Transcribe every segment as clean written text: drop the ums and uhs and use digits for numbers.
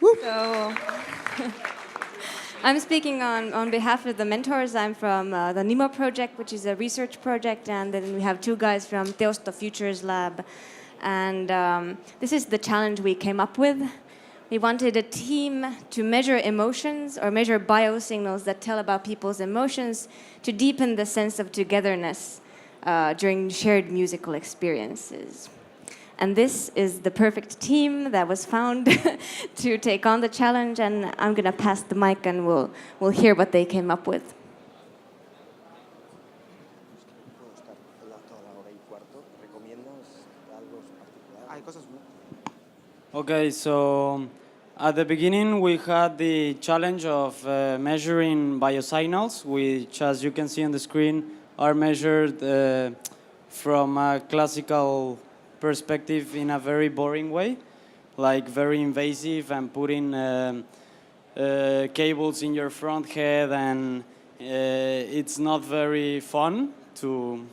So, I'm speaking on behalf of the mentors. I'm from the Nemo project, which is a research project, and then we have two guys from Teosto Futures Lab. And this is the challenge we came up with. We wanted a team to measure emotions or measure biosignals that tell about people's emotions to deepen the sense of togetherness during shared musical experiences. And this is the perfect team that was found to take on the challenge, and I'm going to pass the mic and we'll hear what they came up with. Okay, so at the beginning we had the challenge of measuring biosignals, which, as you can see on the screen, are measured from a classical perspective in a very boring way, like very invasive and putting cables in your front head, and it's not very fun to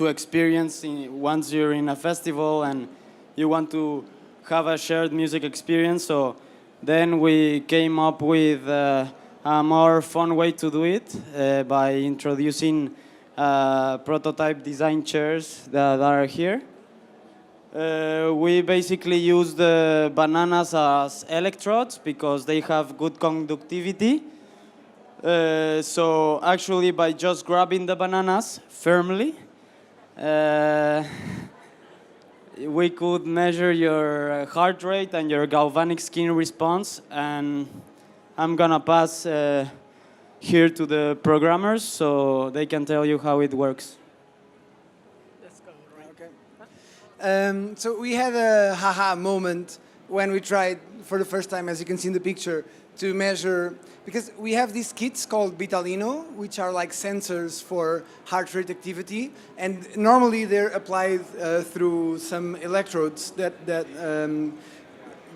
experience once you're in a festival and you want to have a shared music experience. So then we came up with a more fun way to do it by introducing prototype design chairs that are here. We basically use the bananas as electrodes because they have good conductivity. So actually, by just grabbing the bananas firmly, we could measure your heart rate and your galvanic skin response. And I'm gonna pass here to the programmers so they can tell you how it works. So we had a haha moment when we tried for the first time, as you can see in the picture, to measure, because we have these kits called Vitalino, which are like sensors for heart rate activity, and normally they're applied through some electrodes that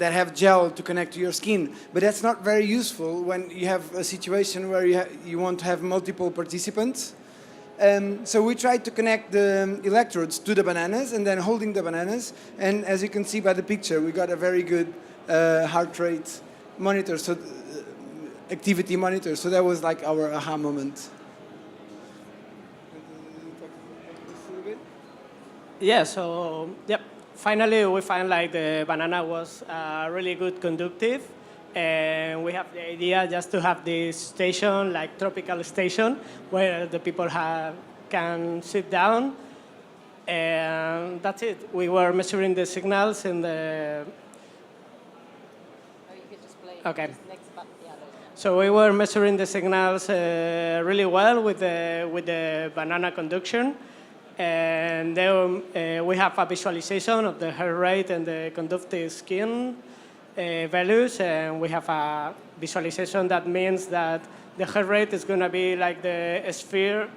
have gel to connect to your skin. But that's not very useful when you have a situation where you want to have multiple participants. So we tried to connect the electrodes to the bananas and then holding the bananas. And as you can see by the picture, we got a very good heart rate monitor, so activity monitor. So that was like our aha moment. Yeah, so yep. Finally, we find like the banana was really good conductive. And we have the idea just to have this station, like tropical station, where the people can sit down. And that's it. We were measuring the signals in the... Oh, you could just play okay. next button. Yeah, so we were measuring the signals really well with the banana conduction. And then we have a visualization of the heart rate and the conductive skin values, and we have a visualization that means that the heart rate is going to be like the sphere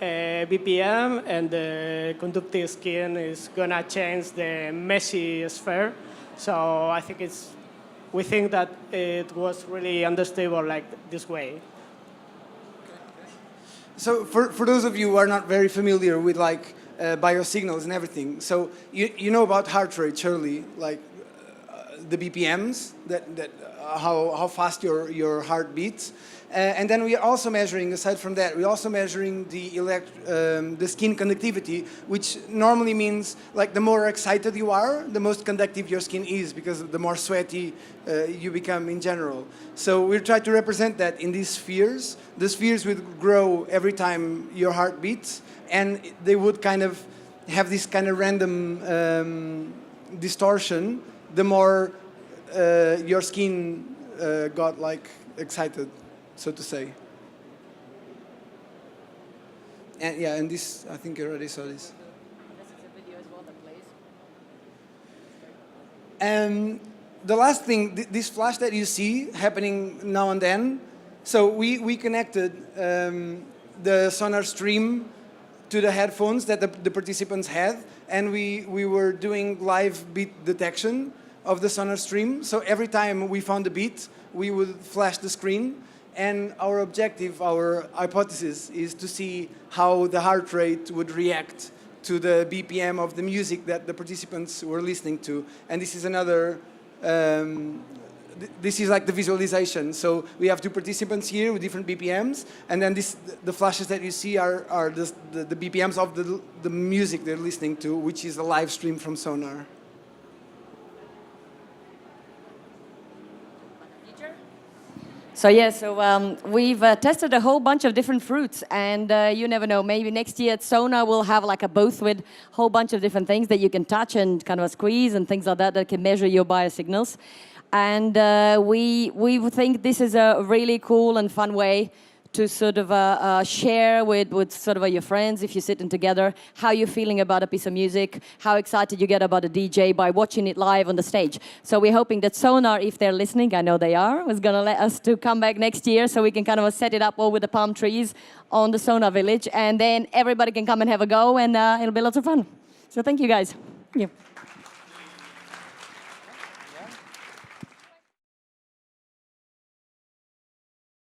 BPM, and the conductive skin is going to change the messy sphere. So I think we think that it was really understandable like this way. So for those of you who are not very familiar with like biosignals and everything, so you know about heart rate, surely, like the BPMs, how fast your heart beats. And then we are also measuring, aside from that, we're also measuring the skin conductivity, which normally means like the more excited you are, the most conductive your skin is, because the more sweaty you become in general. So we try to represent that in these spheres. The spheres would grow every time your heart beats, and they would kind of have this kind of random distortion the more your skin got like excited, so to say. And yeah, and this, I think you already saw this. This is a video as well that plays. And the last thing, this flash that you see happening now and then, so we connected the Sónar stream to the headphones that the participants had, and we were doing live beat detection of the Sónar stream. So every time we found a beat, we would flash the screen. And our objective, our hypothesis, is to see how the heart rate would react to the BPM of the music that the participants were listening to. And this is another this is like the visualization. So we have two participants here with different BPMs, and then the flashes that you see are the BPMs of the music they're listening to, which is a live stream from Sónar. So we've tested a whole bunch of different fruits, and you never know, maybe next year at Sónar we'll have like a booth with a whole bunch of different things that you can touch and kind of squeeze and things like that that can measure your biosignals. And we think this is a really cool and fun way to sort of share with sort of your friends, if you're sitting together, how you're feeling about a piece of music, how excited you get about a DJ by watching it live on the stage. So we're hoping that Sónar, if they're listening, I know they are, is going to let us to come back next year so we can kind of set it up all with the palm trees on the Sónar village, and then everybody can come and have a go, and it'll be lots of fun. So thank you, guys. Thank you.